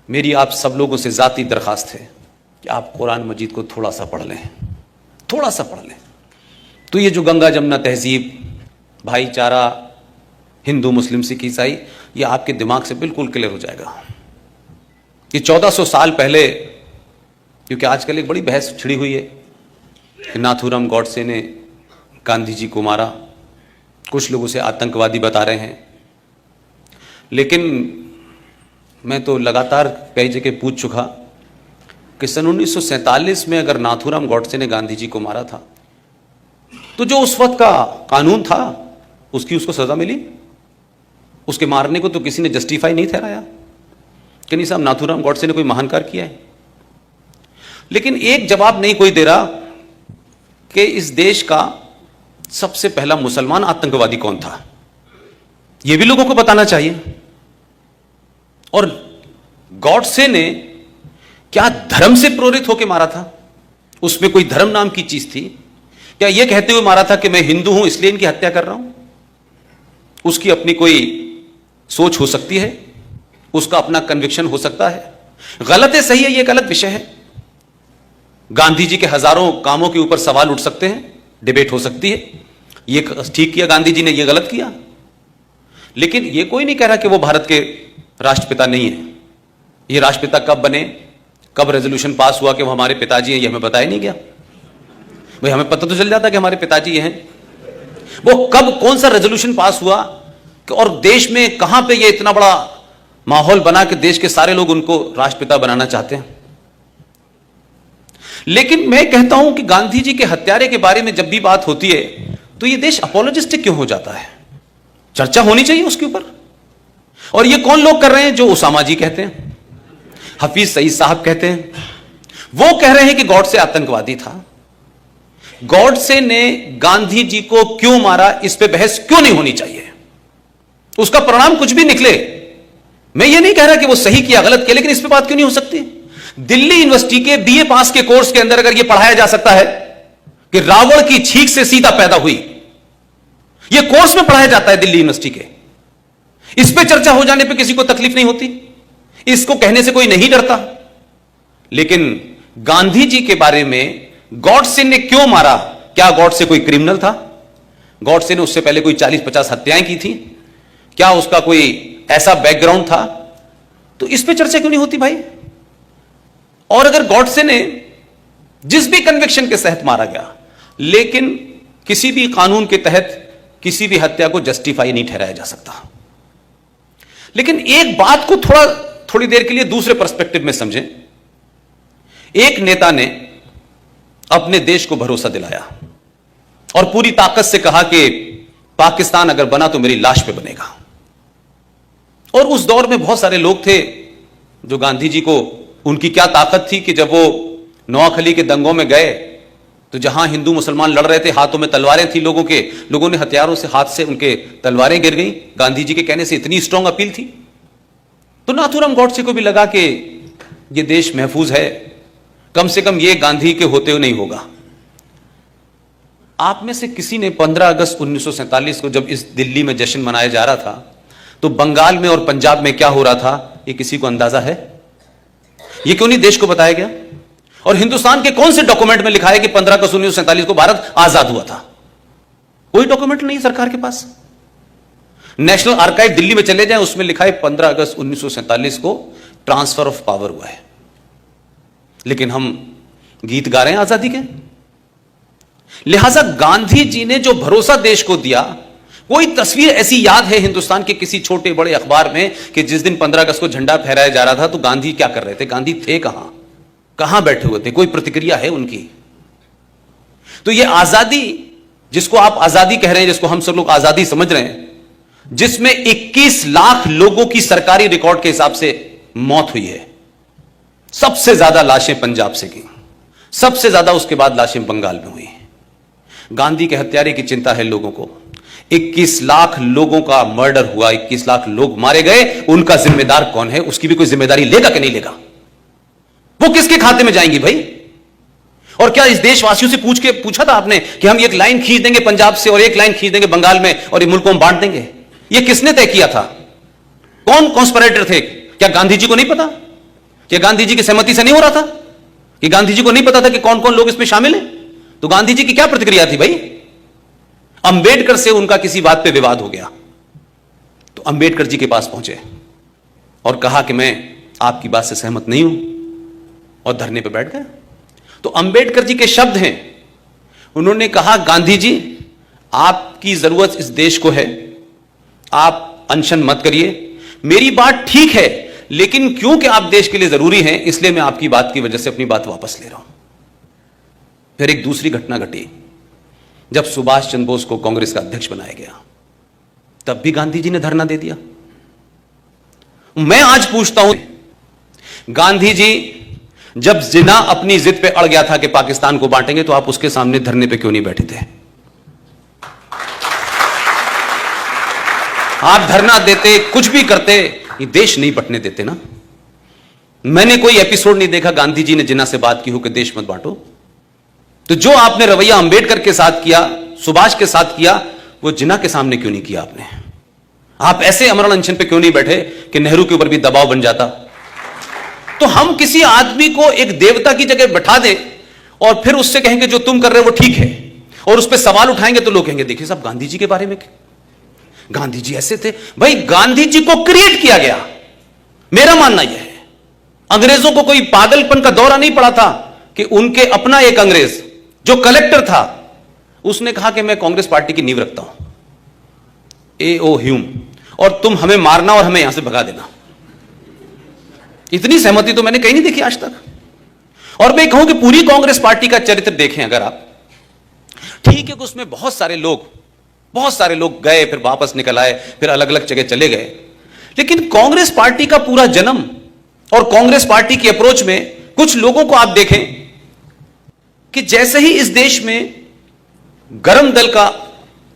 मेरी आप सब लोगों से ज़ाती दरख्वास्त है कि आप कुरान मजीद को थोड़ा सा पढ़ लें, थोड़ा सा पढ़ लें, तो ये जो गंगा जमुना तहजीब, भाईचारा, हिंदू मुस्लिम सिख ईसाई, ये आपके दिमाग से बिल्कुल क्लियर हो जाएगा। ये 1400 साल पहले, क्योंकि आजकल एक बड़ी बहस छिड़ी हुई है कि नाथूराम गॉडसे ने गांधी जी को मारा, कुछ लोग उसे आतंकवादी बता रहे हैं, लेकिन मैं तो लगातार कई जगह पूछ चुका कि सन 1947 में अगर नाथूराम गॉडसे ने गांधी जी को मारा था तो जो उस वक्त का कानून था उसकी उसको सजा मिली। उसके मारने को तो किसी ने जस्टिफाई नहीं ठहराया कि नहीं साहब नाथूराम गॉडसे ने कोई महान कार्य किया है। लेकिन एक जवाब नहीं कोई दे रहा कि इस देश का सबसे पहला मुसलमान आतंकवादी कौन था, यह भी लोगों को बताना चाहिए। और गॉडसे ने क्या धर्म से प्रेरित होकर मारा था? उसमें कोई धर्म नाम की चीज थी क्या? यह कहते हुए मारा था कि मैं हिंदू हूं इसलिए इनकी हत्या कर रहा हूं? उसकी अपनी कोई सोच हो सकती है, उसका अपना कन्विक्शन हो सकता है। गलत है सही है, यह गलत विषय है। गांधी जी के हजारों कामों के ऊपर सवाल उठ सकते हैं, डिबेट हो सकती है, यह ठीक किया गांधी जी ने, यह गलत किया। लेकिन यह कोई नहीं कह रहा कि वो भारत के राष्ट्रपिता नहीं है। ये राष्ट्रपिता कब बने, कब रेजोल्यूशन पास हुआ कि वो हमारे पिताजी हैं, ये हमें बताया नहीं गया। भाई हमें पता तो चल जाता कि हमारे पिताजी ये हैं। वो कब कौन सा रेजोल्यूशन पास हुआ और देश में कहां पे ये इतना बड़ा माहौल बना कि देश के सारे लोग उनको राष्ट्रपिता बनाना चाहते हैं। लेकिन मैं कहता हूं कि गांधी जी के हत्यारे के बारे में जब भी बात होती है तो ये देश अपोलोजिस्टिक क्यों हो जाता है? चर्चा होनी चाहिए उसके ऊपर। और ये कौन लोग कर रहे हैं? जो उसामा जी कहते हैं, हफीज सईद साहब कहते हैं, वो कह रहे हैं कि गॉडसे आतंकवादी था। गॉडसे ने गांधी जी को क्यों मारा, इस पे बहस क्यों नहीं होनी चाहिए? उसका परिणाम कुछ भी निकले, मैं ये नहीं कह रहा कि वो सही किया गलत किया, लेकिन इस पे बात क्यों नहीं हो सकती? दिल्ली यूनिवर्सिटी के बीए पास के कोर्स के अंदर अगर यह पढ़ाया जा सकता है कि रावण की छींक से सीता पैदा हुई, यह कोर्स में पढ़ाया जाता है दिल्ली यूनिवर्सिटी के, इस पे चर्चा हो जाने पे किसी को तकलीफ नहीं होती, इसको कहने से कोई नहीं डरता। लेकिन गांधी जी के बारे में गॉडसे ने क्यों मारा? क्या गॉडसे कोई क्रिमिनल था? गॉडसे ने उससे पहले कोई 40-50 हत्याएं की थी? क्या उसका कोई ऐसा बैकग्राउंड था? तो इस पे चर्चा क्यों नहीं होती भाई? और अगर गॉडसे ने जिस भी कन्विक्शन के तहत मारा गया, लेकिन किसी भी कानून के तहत किसी भी हत्या को जस्टिफाई नहीं ठहराया जा सकता। लेकिन एक बात को थोड़ी देर के लिए दूसरे पर्सपेक्टिव में समझें। एक नेता ने अपने देश को भरोसा दिलाया और पूरी ताकत से कहा कि पाकिस्तान अगर बना तो मेरी लाश पे बनेगा। और उस दौर में बहुत सारे लोग थे जो गांधी जी को, उनकी क्या ताकत थी कि जब वो नोआखली के दंगों में गए तो जहां हिंदू मुसलमान लड़ रहे थे, हाथों में तलवारें थी लोगों ने हथियारों से हाथ से उनके तलवारें गिर गई। गांधी जी के कहने से इतनी स्ट्रांग अपील थी। तो नाथूराम गॉडसे को भी लगा कि ये देश महफूज है, कम से कम ये गांधी के होते हुए नहीं होगा। आप में से किसी ने 15 अगस्त 1947 को जब इस दिल्ली में जश्न मनाया जा रहा था तो बंगाल में और पंजाब में क्या हो रहा था, ये किसी को अंदाजा है? ये क्यों नहीं देश को बताया गया? और हिंदुस्तान के कौन से डॉक्यूमेंट में लिखा है कि 15 अगस्त 1947 को भारत आजाद हुआ था? कोई डॉक्यूमेंट नहीं सरकार के पास। नेशनल आर्काइव दिल्ली में चले जाएं, उसमें लिखा है 15 अगस्त 1947 को ट्रांसफर ऑफ पावर हुआ है। लेकिन हम गीत गा रहे हैं आजादी के। लिहाजा गांधी जी ने जो भरोसा देश को दिया, कोई तस्वीर ऐसी याद है हिंदुस्तान के किसी छोटे बड़े अखबार में कि जिस दिन 15 अगस्त को झंडा फहराया जा रहा था तो गांधी क्या कर रहे थे, गांधी थे कहां बैठे हुए थे? कोई प्रतिक्रिया है उनकी? तो ये आजादी, जिसको आप आजादी कह रहे हैं, जिसको हम सब लोग आजादी समझ रहे हैं, जिसमें 21 लाख लोगों की सरकारी रिकॉर्ड के हिसाब से मौत हुई है। सबसे ज्यादा लाशें पंजाब से की, सबसे ज्यादा उसके बाद लाशें बंगाल में हुई। गांधी के हत्यारे की चिंता है लोगों को। 21 लाख लोगों का मर्डर हुआ, 21 लाख लोग मारे गए, उनका जिम्मेदार कौन है? उसकी भी कोई जिम्मेदारी लेगा कि नहीं लेगा? वो किसके खाते में जाएंगी भाई? और क्या इस देशवासियों से पूछा था आपने कि हम एक लाइन खींच देंगे पंजाब से और एक लाइन खींच देंगे बंगाल में और ये मुल्क को हम बांट देंगे? ये किसने तय किया था? कौन कॉन्स्पिरेटर थे? क्या गांधी जी को नहीं पता? क्या गांधी जी की सहमति से नहीं हो रहा था? कि गांधी जी को नहीं पता था कि कौन कौन लोग इसमें शामिल हैं? तो गांधी जी की क्या प्रतिक्रिया थी भाई? अंबेडकर से उनका किसी बात पे विवाद हो गया तो अंबेडकर जी के पास पहुंचे और कहा कि मैं आपकी बात से सहमत नहीं हूं, और धरने पे बैठ गए। तो अंबेडकर जी के शब्द हैं, उन्होंने कहा गांधी जी आपकी जरूरत इस देश को है, आप अनशन मत करिए, मेरी बात ठीक है, लेकिन क्योंकि आप देश के लिए जरूरी हैं इसलिए मैं आपकी बात की वजह से अपनी बात वापस ले रहा हूं। फिर एक दूसरी घटना घटी, जब सुभाष चंद्र बोस को कांग्रेस का अध्यक्ष बनाया गया तब भी गांधी जी ने धरना दे दिया। मैं आज पूछता हूं, गांधी जी जब जिन्ना अपनी जिद पे अड़ गया था कि पाकिस्तान को बांटेंगे तो आप उसके सामने धरने पे क्यों नहीं बैठे थे? आप धरना देते, कुछ भी करते, ये देश नहीं बंटने देते ना। मैंने कोई एपिसोड नहीं देखा गांधी जी ने जिन्ना से बात की हो कि देश मत बांटो। तो जो आपने रवैया अंबेडकर के साथ किया, सुभाष के साथ किया, वो जिन्ना के सामने क्यों नहीं किया आपने? आप ऐसे अमरण अनशन पे क्यों नहीं बैठे कि नेहरू के ऊपर भी दबाव बन जाता? तो हम किसी आदमी को एक देवता की जगह बैठा दें और फिर उससे कहेंगे जो तुम कर रहे हो वो ठीक है, और उस पर सवाल उठाएंगे तो लोग कहेंगे देखिए साहब गांधी जी के बारे में, गांधी जी ऐसे थे। भाई गांधी जी को क्रिएट किया गया, मेरा मानना यह है। अंग्रेजों को कोई पागलपन का दौरा नहीं पड़ा था कि उनके अपना एक अंग्रेज जो कलेक्टर था उसने कहा कि मैं कांग्रेस पार्टी की नींव रखता हूं, A.O. ह्यूम, और तुम हमें मारना और हमें यहां से भगा देना। इतनी सहमति तो मैंने कहीं नहीं देखी आज तक। और मैं कहूं कि पूरी कांग्रेस पार्टी का चरित्र देखें अगर आप, ठीक है कि उसमें बहुत सारे लोग गए, फिर वापस निकल आए, फिर अलग अलग जगह चले गए, लेकिन कांग्रेस पार्टी का पूरा जन्म और कांग्रेस पार्टी की अप्रोच में कुछ लोगों को आप देखें कि जैसे ही इस देश में गरम दल का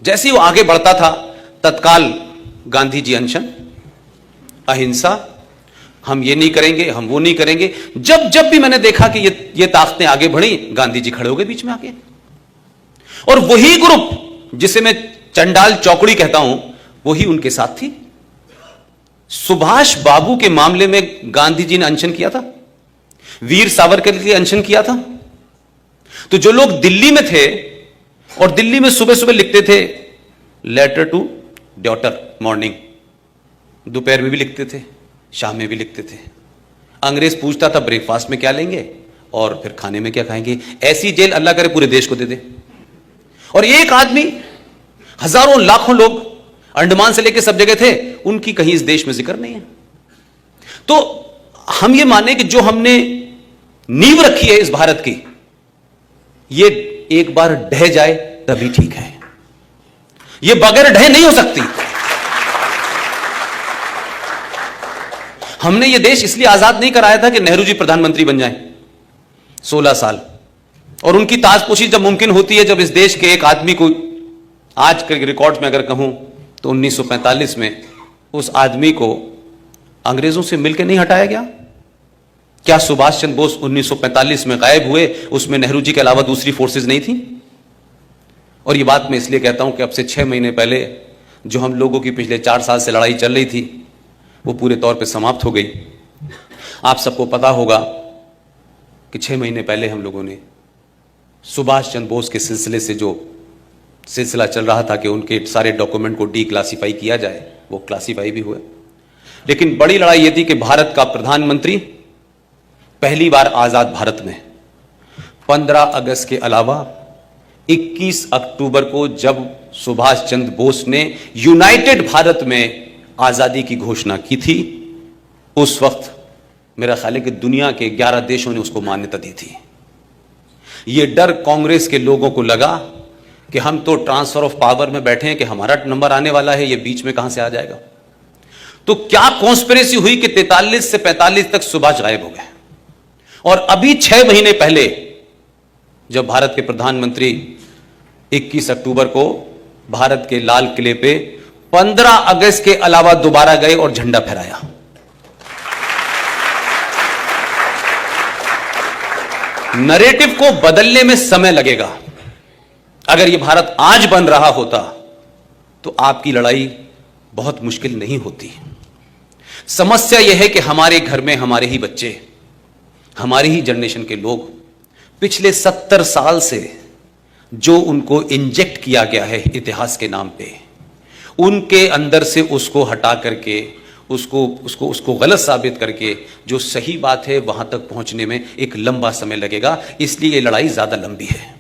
जैसे ही वो आगे बढ़ता था तत्काल गांधी जी अनशन, अहिंसा, हम ये नहीं करेंगे, हम वो नहीं करेंगे। जब जब भी मैंने देखा कि ये ताकतें आगे बढ़ी, गांधी जी खड़े हो गए बीच में आके। और वही ग्रुप जिसे मैं चंडाल चौकड़ी कहता हूं, वही उनके साथ थी। सुभाष बाबू के मामले में गांधी जी ने अनशन किया था, वीर सावरकर के लिए अनशन किया था। तो जो लोग दिल्ली में थे और दिल्ली में सुबह सुबह लिखते थे लेटर टू डॉटर मॉर्निंग, दोपहर में भी लिखते थे, शाम में भी लिखते थे। अंग्रेज पूछता था ब्रेकफास्ट में क्या लेंगे और फिर खाने में क्या खाएंगे। ऐसी जेल अल्लाह करे पूरे देश को दे दे। और एक आदमी, हजारों लाखों लोग अंडमान से लेकर सब जगह थे, उनकी कहीं इस देश में जिक्र नहीं है। तो हम ये माने कि जो हमने नींव रखी है इस भारत की, ये एक बार ढह जाए तभी ठीक है, ये बगैर ढह नहीं हो सकती। हमने ये देश इसलिए आजाद नहीं कराया था कि नेहरू जी प्रधानमंत्री बन जाएं 16 साल, और उनकी ताजपोशी जब मुमकिन होती है जब इस देश के एक आदमी को, आज के रिकॉर्ड में अगर कहूं तो 1945 में उस आदमी को अंग्रेजों से मिलकर नहीं हटाया गया। क्या सुभाष चंद्र बोस 1945 में गायब हुए, उसमें नेहरू जी के अलावा दूसरी फोर्सेज नहीं थी? और ये बात मैं इसलिए कहता हूं कि अब से 6 महीने पहले जो हम लोगों की पिछले 4 साल से लड़ाई चल रही थी वो पूरे तौर पे समाप्त हो गई। आप सबको पता होगा कि 6 महीने पहले हम लोगों ने सुभाष चंद्र बोस के सिलसिले से जो सिलसिला चल रहा था कि उनके सारे डॉक्यूमेंट को डीक्लासिफाई किया जाए, वो क्लासिफाई भी हुए। लेकिन बड़ी लड़ाई ये थी कि भारत का प्रधानमंत्री पहली बार आजाद भारत में 15 अगस्त के अलावा 21 अक्टूबर को जब सुभाष चंद्र बोस ने यूनाइटेड भारत में आजादी की घोषणा की थी, उस वक्त मेरा ख्याल है कि दुनिया के 11 देशों ने उसको मान्यता दी थी। यह डर कांग्रेस के लोगों को लगा कि हम तो ट्रांसफर ऑफ पावर में बैठे हैं कि हमारा नंबर आने वाला है, ये बीच में कहां से आ जाएगा। तो क्या कॉन्स्पिरेसी हुई कि 43 से 45 तक सुभाष गायब हो गए, और अभी 6 महीने पहले जब भारत के प्रधानमंत्री 21 अक्टूबर को भारत के लाल किले पे 15 अगस्त के अलावा दोबारा गए और झंडा फहराया। नरेटिव को बदलने में समय लगेगा। अगर यह भारत आज बन रहा होता तो आपकी लड़ाई बहुत मुश्किल नहीं होती। समस्या यह है कि हमारे घर में हमारे ही बच्चे हमारी ही जनरेशन के लोग पिछले 70 साल से जो उनको इंजेक्ट किया गया है इतिहास के नाम पे, उनके अंदर से उसको हटा करके उसको गलत साबित करके जो सही बात है वहां तक पहुंचने में एक लंबा समय लगेगा। इसलिए ये लड़ाई ज्यादा लंबी है।